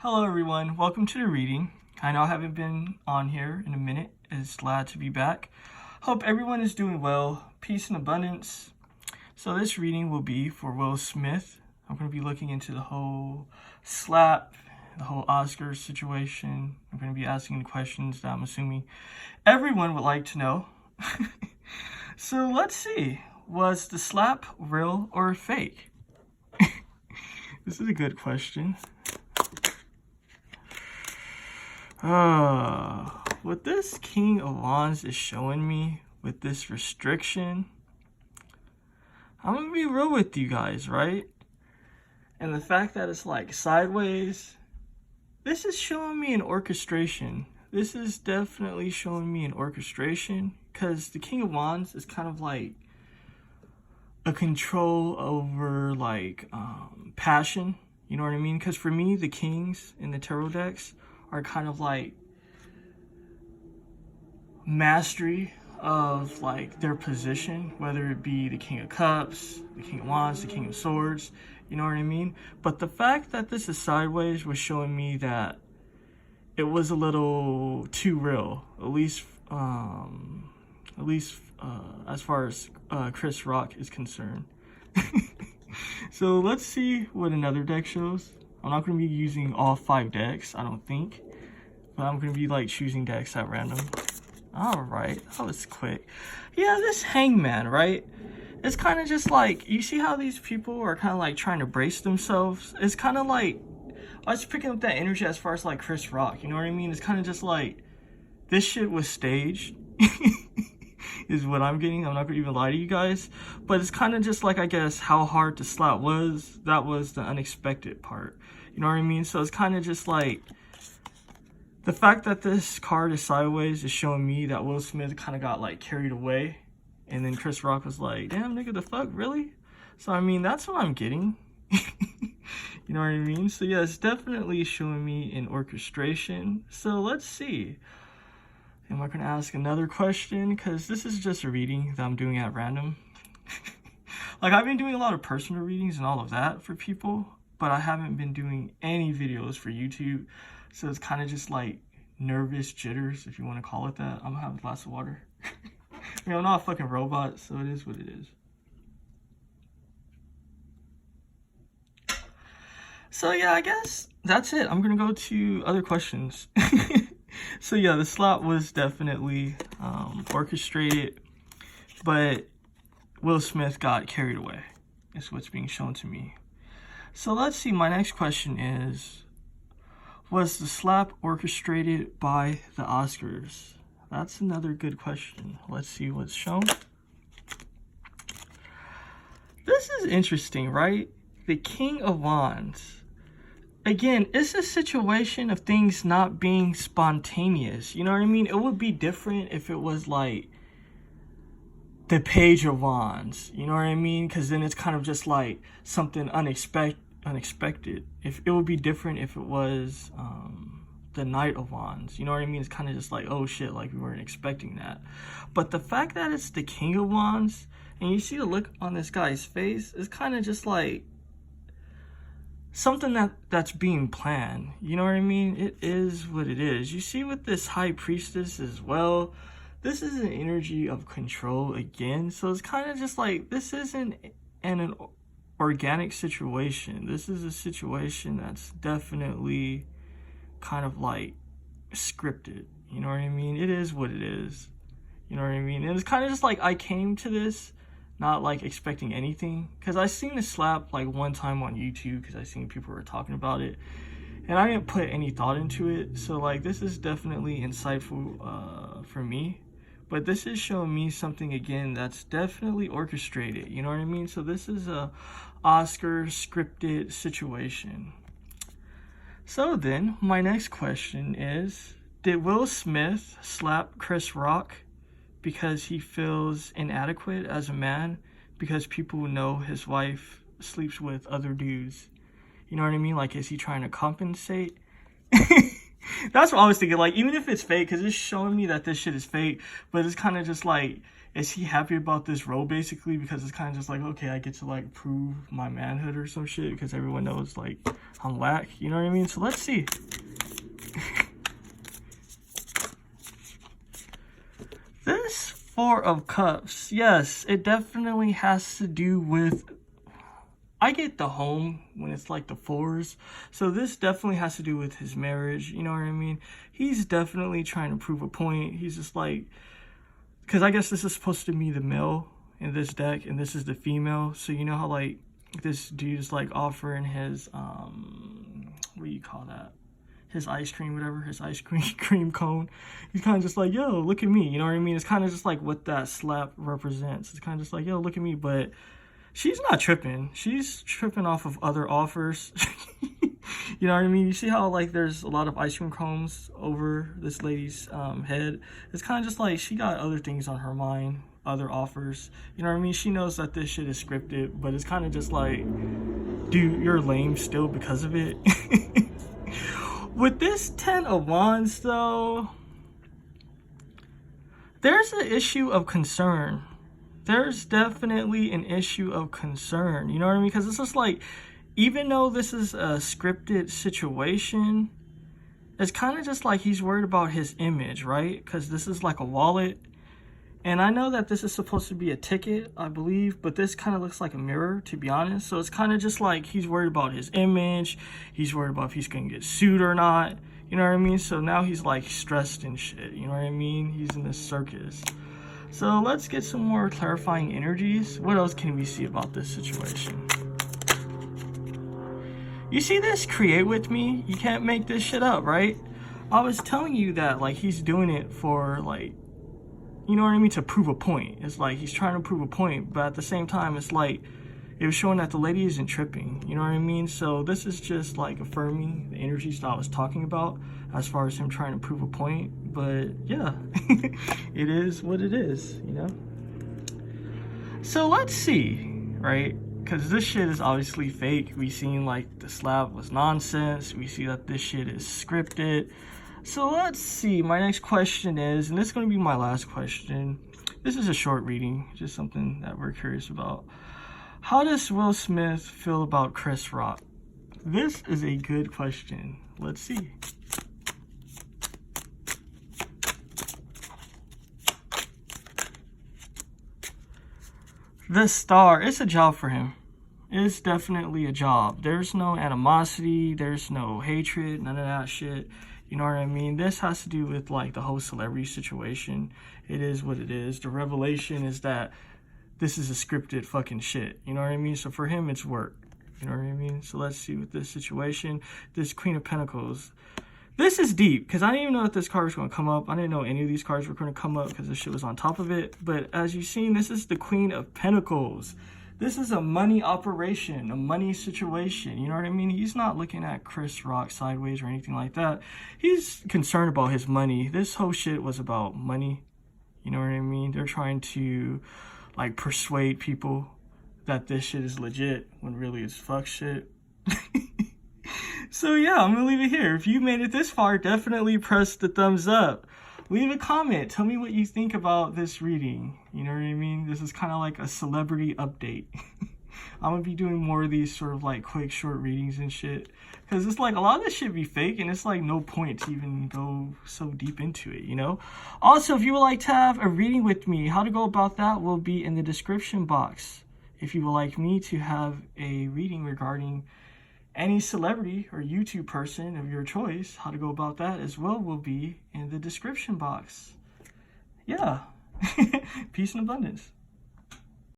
Hello everyone, welcome to the reading. I know I haven't been on here in a minute. It's glad to be back. Hope everyone is doing well. Peace and abundance. So this reading will be for Will Smith. I'm going to be looking into the whole slap, the whole Oscar situation. I'm going to be asking questions that I'm assuming everyone would like to know. So let's see. Was the slap real or fake? This is a good question. What this King of Wands is showing me with this restriction, I'm gonna be real with you guys, right? And the fact that it's like sideways, this is showing me an orchestration. This is definitely showing me an orchestration because the King of Wands is kind of like a control over like passion, you know what I mean? Because for me, the kings in the tarot decks are kind of like mastery of like their position, whether it be the King of Cups, the King of Wands, the King of Swords, you know what I mean? But the fact that this is sideways was showing me that it was a little too real, at least as far as Chris Rock is concerned. So let's see what another deck shows. I'm not going to be using all 5 decks, I don't think. But I'm going to be like choosing decks at random. Alright, that was quick. Yeah, this hangman, right? It's kind of just like, you see how these people are kind of like trying to brace themselves? It's kind of like, I was picking up that energy as far as like Chris Rock, you know what I mean? It's kind of just like, this shit was staged. Is what I'm getting. I'm not gonna even lie to you guys, but it's kind of just like, I guess, how hard the slap was. That was the unexpected part, you know what I mean? So it's kind of just like the fact that this card is sideways is showing me that Will Smith kind of got like carried away, and then Chris Rock was like, damn nigga, the fuck, really? So I mean, that's what I'm getting. You know what I mean? So yeah, it's definitely showing me an orchestration. So let's see. Am I going to ask another question? Because this is just a reading that I'm doing at random. Like, I've been doing a lot of personal readings and all of that for people, but I haven't been doing any videos for YouTube. So it's kind of just like nervous jitters, if you want to call it that. I'm going to have a glass of water. You know, I'm not a fucking robot, so it is what it is. So yeah, I guess that's it. I'm going to go to other questions. So yeah, the slap was definitely orchestrated, but Will Smith got carried away. Is what's being shown to me. So let's see, my next question is, was the slap orchestrated by the Oscars? That's another good question. Let's see what's shown. This is interesting, right? The King of Wands. Again, it's a situation of things not being spontaneous. You know what I mean? It would be different if it was like the Page of Wands. You know what I mean? Because then it's kind of just like something unexpected. If it would be different if it was the Knight of Wands. You know what I mean? It's kind of just like, oh shit, like we weren't expecting that. But the fact that it's the King of Wands, and you see the look on this guy's face, it's kind of just like something that's being planned. You know what I mean? It is what it is. You see with this High Priestess as well, this is an energy of control again. So it's kind of just like, this isn't an organic situation. This is a situation that's definitely kind of like scripted. You know what I mean? It is what it is. You know what I mean? And it's kind of just like, I came to this not like expecting anything, because I seen the slap like one time on YouTube because I seen people were talking about it, and I didn't put any thought into it. So like, this is definitely insightful for me, but this is showing me something again that's definitely orchestrated. You know what I mean? So this is a Oscar scripted situation. So then my next question is, did Will Smith slap Chris Rock because he feels inadequate as a man, because people know his wife sleeps with other dudes? You know what I mean? Like, is he trying to compensate? That's what I was thinking. Like, even if it's fake, because it's showing me that this shit is fake, but it's kind of just like, is he happy about this role basically, because it's kind of just like, okay, I get to like prove my manhood or some shit because everyone knows like I'm whack, you know what I mean? So let's see. This Four of Cups, yes, it definitely has to do with, I get the home when it's like the fours. So this definitely has to do with his marriage, you know what I mean? He's definitely trying to prove a point. He's just like, because I guess this is supposed to be the male in this deck and this is the female. So you know how like this dude is like offering his, what do you call that? His ice cream, whatever, his ice cream cone. He's kind of just like, yo, look at me, you know what I mean? It's kind of just like what that slap represents. It's kind of just like, yo, look at me, but she's not tripping. She's tripping off of other offers. You know what I mean? You see how like there's a lot of ice cream cones over this lady's head? It's kind of just like she got other things on her mind, other offers. You know what I mean? She knows that this shit is scripted, but it's kind of just like, dude, you're lame still because of it. With this 10 of Wands, though, there's an issue of concern. There's definitely an issue of concern. You know what I mean? Because it's just like, even though this is a scripted situation, it's kind of just like he's worried about his image, right? Because this is like a wallet. And I know that this is supposed to be a ticket, I believe, but this kind of looks like a mirror, to be honest. So it's kind of just like he's worried about his image. He's worried about if he's going to get sued or not. You know what I mean? So now he's like stressed and shit. You know what I mean? He's in this circus. So let's get some more clarifying energies. What else can we see about this situation? You see this? Create with me. You can't make this shit up, right? I was telling you that like he's doing it for like, you know what I mean, to prove a point. It's like he's trying to prove a point, but at the same time, it's like it was showing that the lady isn't tripping. You know what I mean? So this is just like affirming the energies that I was talking about as far as him trying to prove a point. But yeah, it is what it is, you know? So let's see, right? Because this shit is obviously fake. We seen like the slap was nonsense. We see that this shit is scripted. So let's see, my next question is, and this is going to be my last question. This is a short reading, just something that we're curious about. How does Will Smith feel about Chris Rock? This is a good question. Let's see. The Star, it's a job for him. It's definitely a job. There's no animosity, there's no hatred, none of that shit. You know what I mean? This has to do with like the whole celebrity situation. It is what it is. The revelation is that this is a scripted fucking shit. You know what I mean? So for him, it's work. You know what I mean? So let's see with this situation. This Queen of Pentacles. This is deep because I didn't even know that this card was going to come up. I didn't know any of these cards were going to come up because this shit was on top of it. But as you've seen, this is the Queen of Pentacles. This is a money operation, a money situation. You know what I mean? He's not looking at Chris Rock sideways or anything like that. He's concerned about his money. This whole shit was about money. You know what I mean? They're trying to like persuade people that this shit is legit when really it's fuck shit. So yeah, I'm gonna leave it here. If you made it this far, definitely press the thumbs up. Leave a comment. Tell me what you think about this reading. You know what I mean? This is kind of like a celebrity update. I'm going to be doing more of these sort of like quick short readings and shit. Because it's like a lot of this shit be fake and it's like no point to even go so deep into it, you know? Also, if you would like to have a reading with me, how to go about that will be in the description box. If you would like me to have a reading regarding any celebrity or YouTube person of your choice, how to go about that as well will be in the description box. Yeah. Peace and abundance.